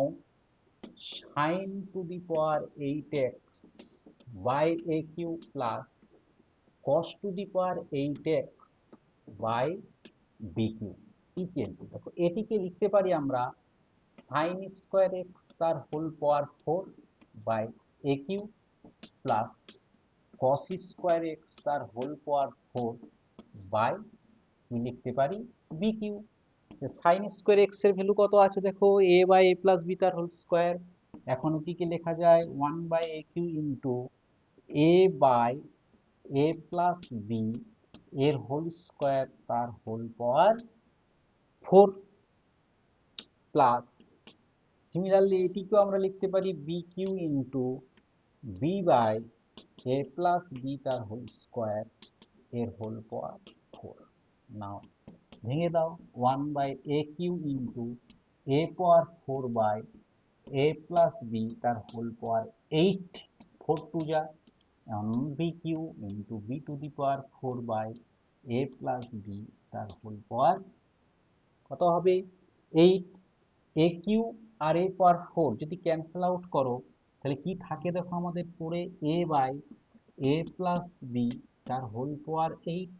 sin to the power 8x by a cube plus cos to the power 8x by b cube equal to, দেখো এটিকে লিখতে পারি আমরা sin square x তার whole power 4 by a cube plus cos square x তার হোল পাওয়ার 4 by লিখতে পারি b cube. Sine square x এর ভ্যালু কত আছে দেখো, a by a plus b তার হোল স্কোয়ার, এখন এটিকে লেখা যায় 1 by a cube into a by a plus b এর হোল স্কোয়ার তার হোল পাওয়ার 4 প্লাস সিমিলারলি এটিকেও আমরা লিখতে পারি b cube into B by a plus b তার হোল স্কোয়ার এর হোল পাওয়ার 4। নাও ভেঙে দাও, 1 by a cube into a power 4 by a plus b তার হোল পাওয়ার 8, 4 টু যা, b cube into b to the power 4 by a plus b তার হোল পাওয়ার কত হবে 8। এ কিউ আর এ পাওয়ার 4 যদি ক্যান্সেল আউট করো তাহলে কি থাকে দেখো আমাদের পড়ে a by a plus b তার whole power 8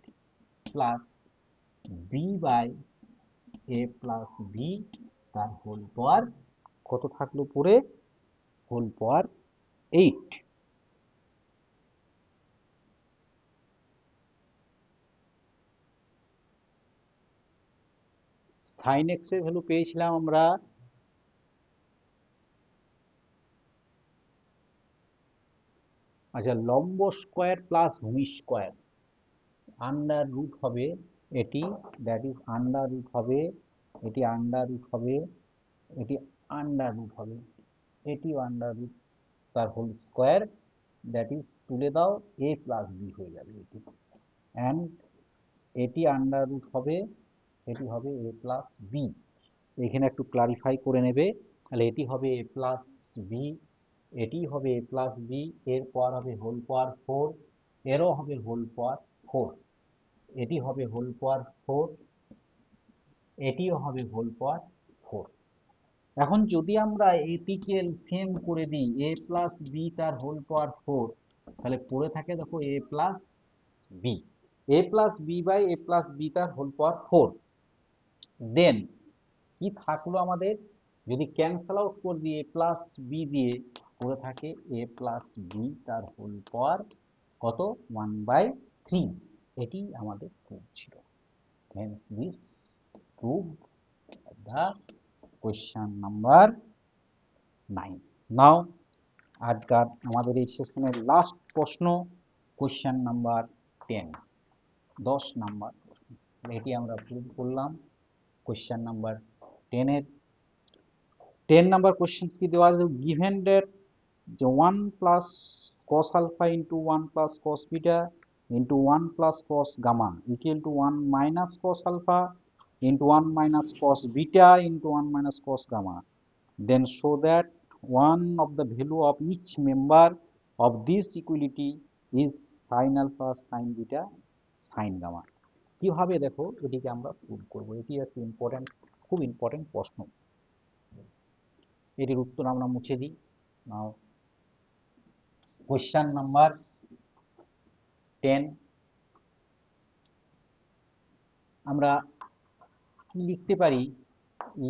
plus b by a plus b তার হোল পাওয়ার কত থাকলো পরে হোল পাওয়ার 8। সাইন এক্স এর ভ্যালু পেয়েছিলাম আমরা আচ্ছা লম্ব স্কোয়ার প্লাস ভূমি স্কোয়ার আন্ডার রুট হবে এটি, দ্যাট ইজ আন্ডার রুট হবে, এটি আন্ডার রুট হবে, এটি আন্ডার রুট হবে, এটি আন্ডার রুট তার হোল স্কোয়ার, দ্যাট ইজ তুলে দাও এ প্লাস বি হয়ে যাবে এটি, অ্যান্ড এটি আন্ডার রুট হবে, এটি হবে এ প্লাস বি। এখানে একটু ক্লারিফাই করে নেবে, তাহলে এটি হবে এ প্লাস বি, এটি হবে এ প্লাস বি, এরপর হবে হোল পাওয়ার 4, এরও হবে হোল পাওয়ার 4, এটি হবে হোল পাওয়ার 4, এটিও হবে হোল পাওয়ার 4। এখন যদি আমরা এটিকে সেম করে দিই এ প্লাস বি তার হোল পাওয়ার 4, তাহলে পড়ে থাকে দেখো a plus b, a plus b by a plus b তার হোল পাওয়ার 4। দেন কি থাকলো আমাদের, যদি ক্যান্সেল আউট করে দিয়ে এ প্লাস বি দিয়ে পড়ে থাকে এ প্লাস বি তার হোল পাওয়ার কত 1/3, এটি আমাদের প্রুফ ছিল। Hence this proof the question number 9. Now আজকাল আমাদের এই সেশনের লাস্ট প্রশ্ন কোশ্চেন নাম্বার 10, 10 নাম্বার প্রশ্ন, এটি আমরা প্রুভ করলাম। কোশ্চেন নাম্বার 10 এর 10 নাম্বার কোশ্চেন কি দেওয়া আছে, গিভেন দ্যাট যে 1 plus cos alpha into 1 plus cos beta into 1 plus cos gamma equal to 1 minus cos alpha into 1 minus cos beta into 1 minus cos gamma, then show that one of the value of each member of this equality is sin alpha, sin beta, sin gamma. কিভাবে দেখো এটিকে আমরা প্রুভ করব, এটি একটা ইম্পর্টেন্ট, খুব ইম্পর্টেন্ট প্রশ্ন। এটির উত্তর আমরা মুছে দিই। নাও কোশ্চেন নাম্বার 10 আমরা কি লিখতে পারি,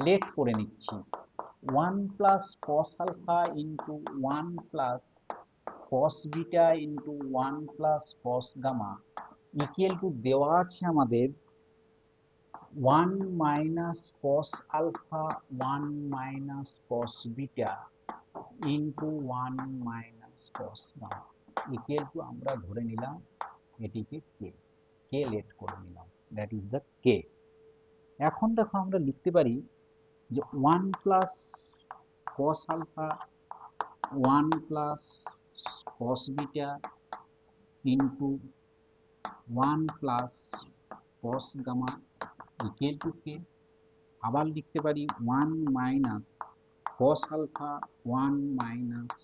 লেট করে নিচ্ছি 1 plus cos alpha into 1 plus cos beta into 1 plus cos gamma equal to দেওয়া আছে আমাদের 1 minus cos alpha 1 minus cos beta into 1 minus cos gamma equal to আমরা ধরে নিলাম এটিকে কে লেট করে নিলাম, দ্যাট ইজ দ্য কে। এখন দেখো আমরা লিখতে পারি যে 1 plus cos alpha 1 plus cos beta into 1 plus cos gamma equal to k. আবার লিখতে পারি 1 minus cos alpha 1 minus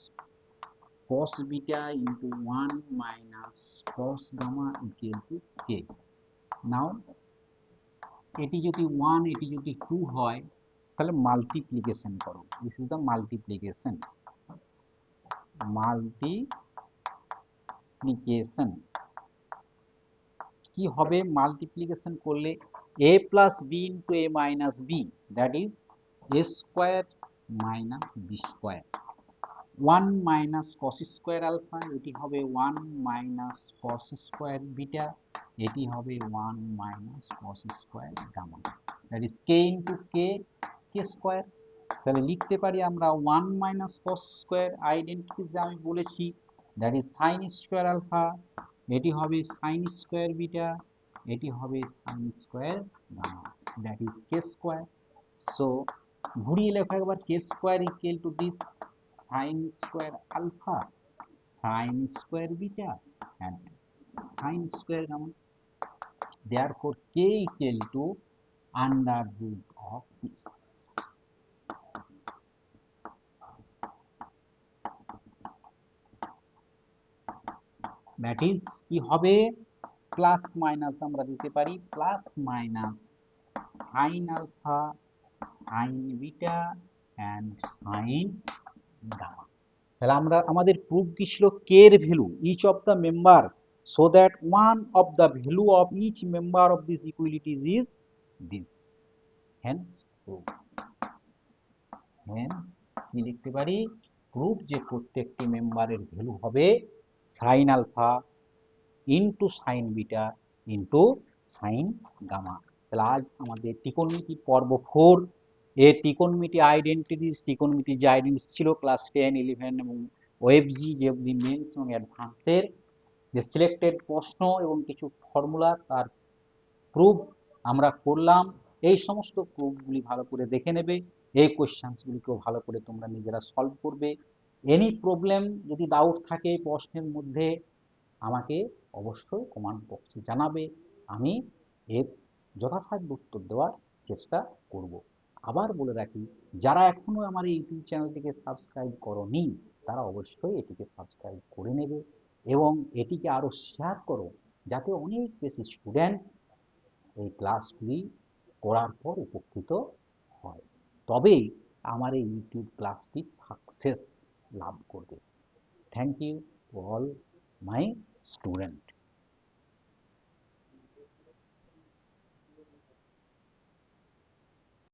cos beta into 1 minus cos gamma equal to k. Now এটি যদি 1 এটি যদি 2 হয় তাহলে মাল্টিপ্লিকেশন করো, this is the multiplication, multiplication কি হবে, মাল্টিপ্লিকেশন করলে a plus b into a minus b, that is a square minus b square, 1 minus cos square alpha এটি হবে 1 মাইনাস কস স্কোয়ার বিটা, এটি হবে 1 minus cos square gamma, that is k into k, k square. তাহলে লিখতে পারি আমরা 1 মাইনাস কস স্কোয়ার আইডেন্টিটি যে আমি বলেছি, that is sine square alpha, এটি হবে সাইন স্কোয়ার বিটা, এটি হবে sine square gamma, that is k square. So ঘুরিয়ে লেখা একবার k square equal to this sine square alpha sine square beta and sine square gamma, therefore k equal to under root of this. That is কি হবে, প্লাস মাইনাস আমরা দিতে পারি plus minus sine alpha sine beta and sine gamma. তাহলে আমরা আমাদের প্রুফ কি ছিল, কে এর value each of the member so that one of the value of each member of this equalities is this, hence proof. Hence কি লিখতে পারি, প্রুফ যে প্রত্যেকটি মেম্বারের ভ্যালু হবে sine alpha into sine beta into sine gamma. তাহলে আজ আমাদের ত্রিকোণমিতি পর্ব 4 এ ত্রিকোণমিতি আইডেন্টিটিস, ত্রিকোণমিতি যে আইডেন্টিটিস ছিল ক্লাস 10, 11 এবং ওএফজি যে অবধি মেন্স এবং অ্যাডভান্সের যে সিলেক্টেড প্রশ্ন এবং কিছু ফর্মুলা তার প্রুফ আমরা করলাম। এই সমস্ত প্রুফগুলি ভালো করে দেখে নেবে, এই কোশ্চেন্সগুলিকেও ভালো করে তোমরা নিজেরা সলভ করবে। এনি প্রবলেম যদি ডাউট থাকে প্রশ্নের মধ্যে আমাকে অবশ্যই কমেন্ট বক্সে জানাবে, আমি এর যথাসাধ্য উত্তর দেওয়ার চেষ্টা করব। আবার বলে রাখি, যারা এখনো আমার এই ইউটিউব চ্যানেলটিকে সাবস্ক্রাইব করোনি তারা অবশ্যই এটিকে সাবস্ক্রাইব করে নেবে এবং এটিকে আরও শেয়ার করো, যাতে অনেক বেশি স্টুডেন্ট এই ক্লাসগুলি করার পর উপকৃত হয়, তবেই আমার এই ইউটিউব ক্লাসটি সাকসেস লাভ করবে। Thank you to all my student.